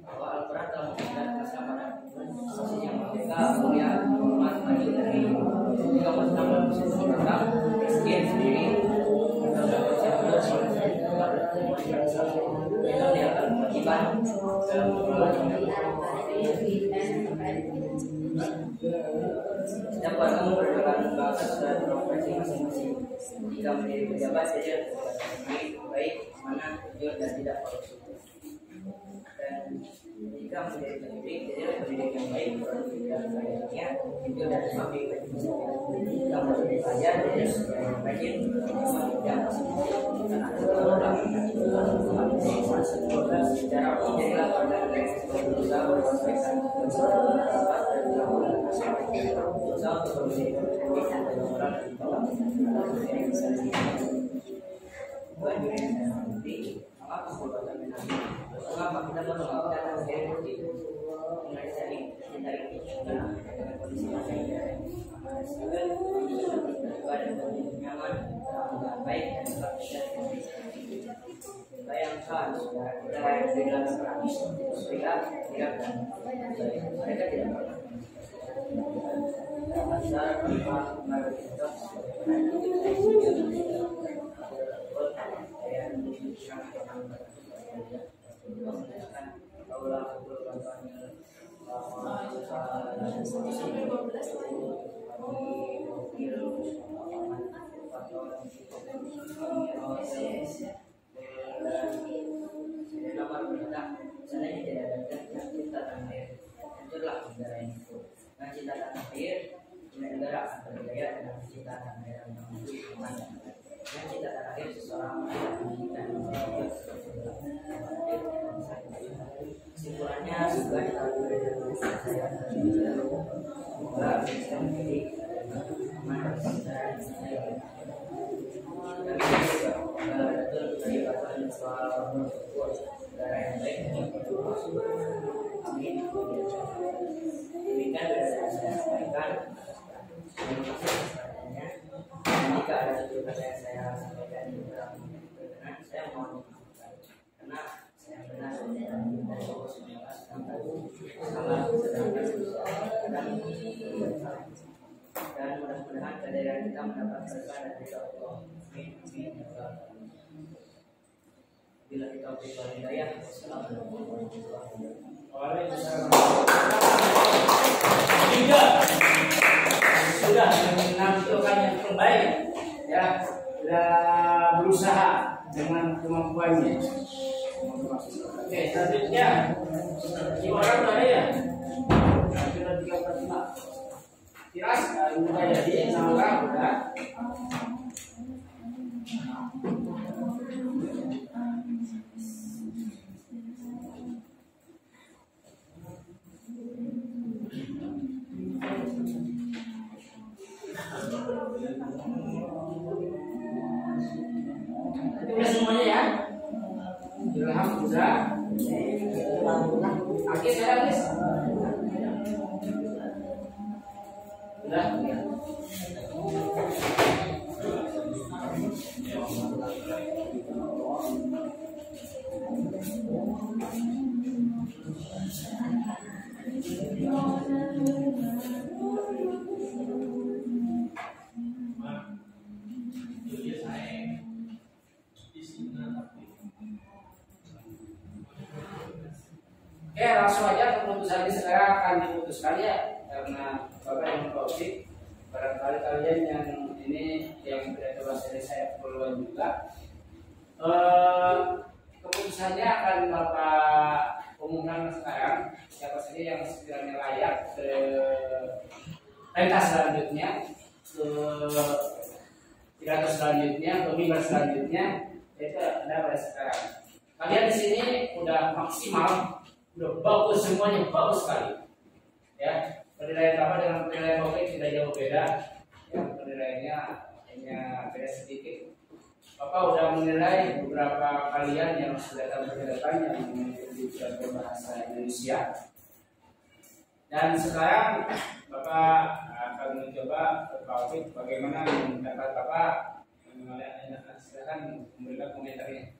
bahwa Al-Quran telah memberikan keselamatan posisi yang merdeka, mulia, hormat, maju dari juga Islam dalam posisi berkembang, miskin sendiri, dalam siap terus, itu dia akan kewajiban dalam setiap warga memperjuangkan bangsa dan profesi masing-masing. Jika menjadi pejabat saja baik, mana jujur dan tidak korupsi. Dan jika menjadi pendidik, jadi pendidik yang baik, produktif dan sebagainya, jujur dan semakin baik. Jika menjadi pelajar, jadi yang rajin, semakin jauh. Karena secara umum jadilah pada berusaha berkonsentrasi berpendapat dan melakukan berusaha untuk menjadi pendidik dan orang di bawah yang bisa mengapa perbuatan menanti mengapa kita perlu melakukan seperti itu Indonesia ini mencari dengan kondisi yang nyaman baik dan bayangkan kita di dalam perang mereka tidak pernah besar tanpa mengaruhi kita negara akan berjaya dengan cinta tanah air yang aman. Dengan cinta tanah air seseorang menjadikan kesimpulannya juga kita berdasarkan saya semoga bisa menjadi aman dan betul dari batuan soal negara yang baik. Amin. Demikian sudah saya sampaikan. Terima kasih atas perhatiannya. Jika ada sesuatu yang saya sampaikan di dalam berkenan, saya mohon dimaafkan karena saya benar dari Allah dan mudah-mudahan kehadiran kita mendapat berkah dari Allah. Amin. Bila kita berikan hidayah, assalamualaikum warahmatullahi wabarakatuh. Waalaikumsalam. Sudah menampilkan yang terbaik, ya, sudah berusaha dengan kemampuannya. Oke, selanjutnya di orang ada ya, sudah 3/4. Tiras udah jadi 6 orang udah. Udah semuanya ya. Ilham udah. Oke, saya guys. Udah. Oke, langsung aja keputusannya sekarang akan diputuskan ya, karena Bapak yang Taufik, barangkali kalian yang ini yang tidak terus dari saya perluan juga. Keputusannya akan Bapak umumkan sekarang siapa saja yang sekiranya layak ke pentas selanjutnya, ke pidato selanjutnya, ke mimbar selanjutnya, itu ada pada sekarang. Kalian di sini udah maksimal. Udah bagus semuanya, bagus sekali. Ya, penilaian Bapak dengan penilaian Bapak tidak jauh beda. Yang penilaiannya hanya beda sedikit. Bapak udah menilai beberapa kalian yang sudah datang yang mengikuti berbahasa Indonesia. Dan sekarang Bapak akan mencoba berpikir bagaimana mendapat Bapak silakan memberikan komentarnya.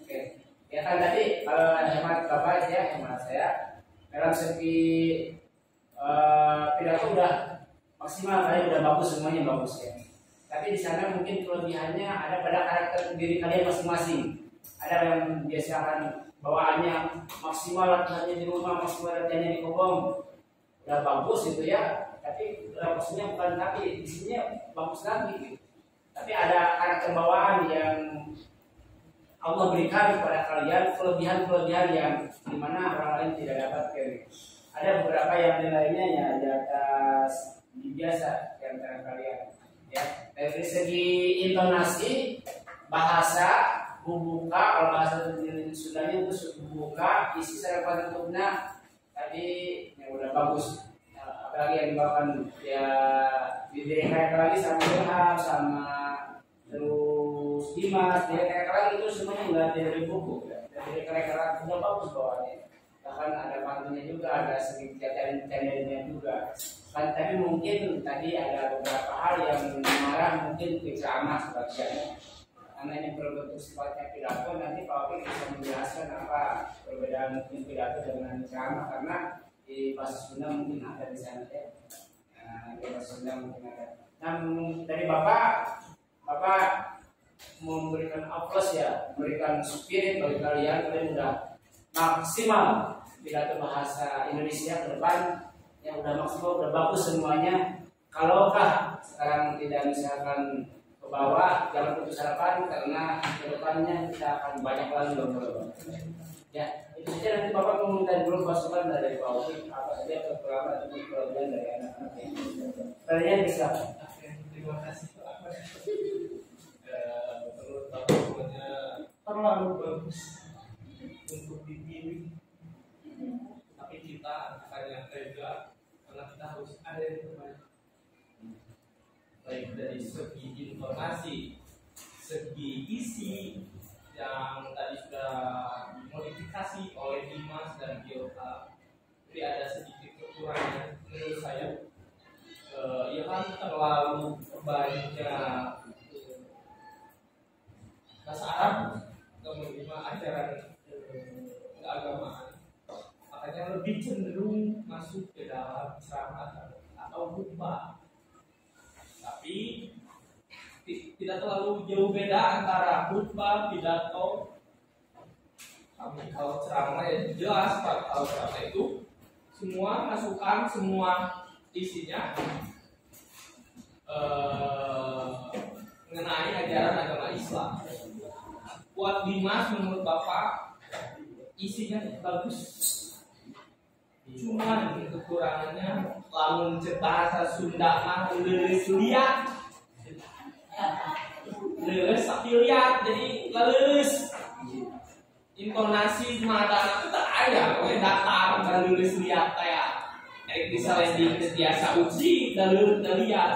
Oke. Ya kan tadi kalau hemat Bapak ya, hemat saya dalam segi pidato udah maksimal, kalian udah bagus, semuanya bagus ya. Tapi di sana mungkin kelebihannya ada pada karakter diri kalian masing-masing. Ada yang biasakan bawaannya maksimal latihannya di rumah, maksimal latihannya di kobong, udah bagus itu ya. Tapi maksudnya bukan tapi di sini bagus lagi gitu. Tapi ada karakter bawaan yang Allah berikan kepada kalian kelebihan-kelebihan yang dimana orang lain tidak dapatkan. Ada beberapa yang nilainya ya di atas biasa di antara kalian. Ya, dari segi intonasi, bahasa, membuka, kalau bahasa Sundanya itu membuka, isi secara patutnya tadi yang udah bagus. Nah, apalagi yang dibawakan ya didirect lagi sama Ilham sama terus Dimas, direct lagi itu semuanya nggak dari buku, dari direct sudah bagus bawaannya. Bahkan ada pantunnya juga, ada sedikit channelnya juga. Kan tapi mungkin tadi ada beberapa hal yang marah mungkin ke ceramah sebagian. Karena ini berbentuk sifatnya pidato, nanti Pak Opik bisa menjelaskan apa perbedaan mungkin pidato dengan ceramah, karena di di bahasa Sunda mungkin ada di sana ya. Di bahasa Sunda mungkin ada. Nah, dari Bapak memberikan aplaus ya, memberikan spirit bagi kalian udah maksimal pidato bahasa Indonesia ke depan, yang udah maksimal, udah bagus semuanya. Kalaukah sekarang tidak misalkan ke bawah, jangan putus harapan karena ke depannya kita akan banyak lagi ngobrol. Ya, itu saja. Nanti Bapak meminta dulu masukan dari Pak Oki apa saja kekurangan atau kelebihan dari anak-anak ini. Pertanyaan bisa. Terima kasih Pak. Menurut Bapak semuanya terlalu bagus untuk dipilih, tapi kita hanya tega karena kita harus ada yang terbaik, baik dari segi informasi, segi isi yang tadi sudah dimodifikasi oleh Dimas dan Gilta. Jadi ada sedikit kekurangan menurut saya. Ya kan terlalu banyak bahasa Arab menerima ajaran keagamaan, makanya lebih cenderung masuk ke dalam ceramah atau khutbah. Tapi tidak terlalu jauh beda antara khutbah, pidato. Kalau ceramah ya jelas Pak, kalau ceramah itu semua masukan, semua isinya mengenai ajaran agama Islam. Buat Dimas menurut Bapak isinya bagus, cuman kekurangannya lamun bahasa Sunda mah leuleus liat, leuleus tapi liat, jadi leuleus intonasi mata kita aya, we datar leuleus liat kayak misalnya di biasa uji leuleus liat.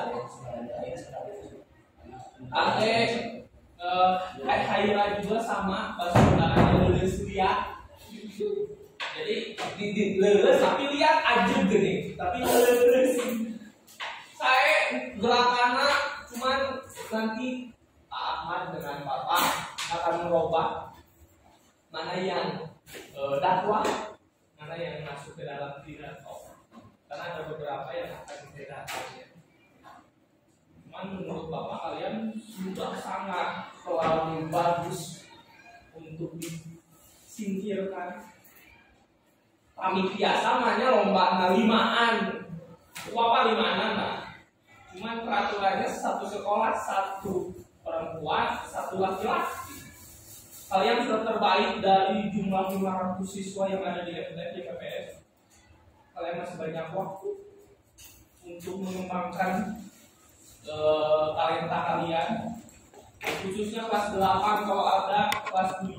Haira juga sama bahasa Sunda leuleus liat. Jadi leuleus tapi lihat aja gini, tapi leuleus. Saya gerakannya cuman nanti Pak Ahmad dengan Bapak akan merubah mana yang dakwah, mana yang masuk ke dalam pidato. Karena ada beberapa yang akan dibedakannya. Cuman menurut Bapak kalian sudah sangat terlalu bagus untuk disingkirkan. Panitia samanya lomba limaan, apa limaanan lah. Cuman peraturannya satu sekolah satu perempuan, satu laki-laki. Kalian sudah terbaik dari jumlah 500 siswa yang ada di FPS. Kalian masih banyak waktu untuk mengembangkan talenta kalian, khususnya kelas 8 kalau ada, kelas 7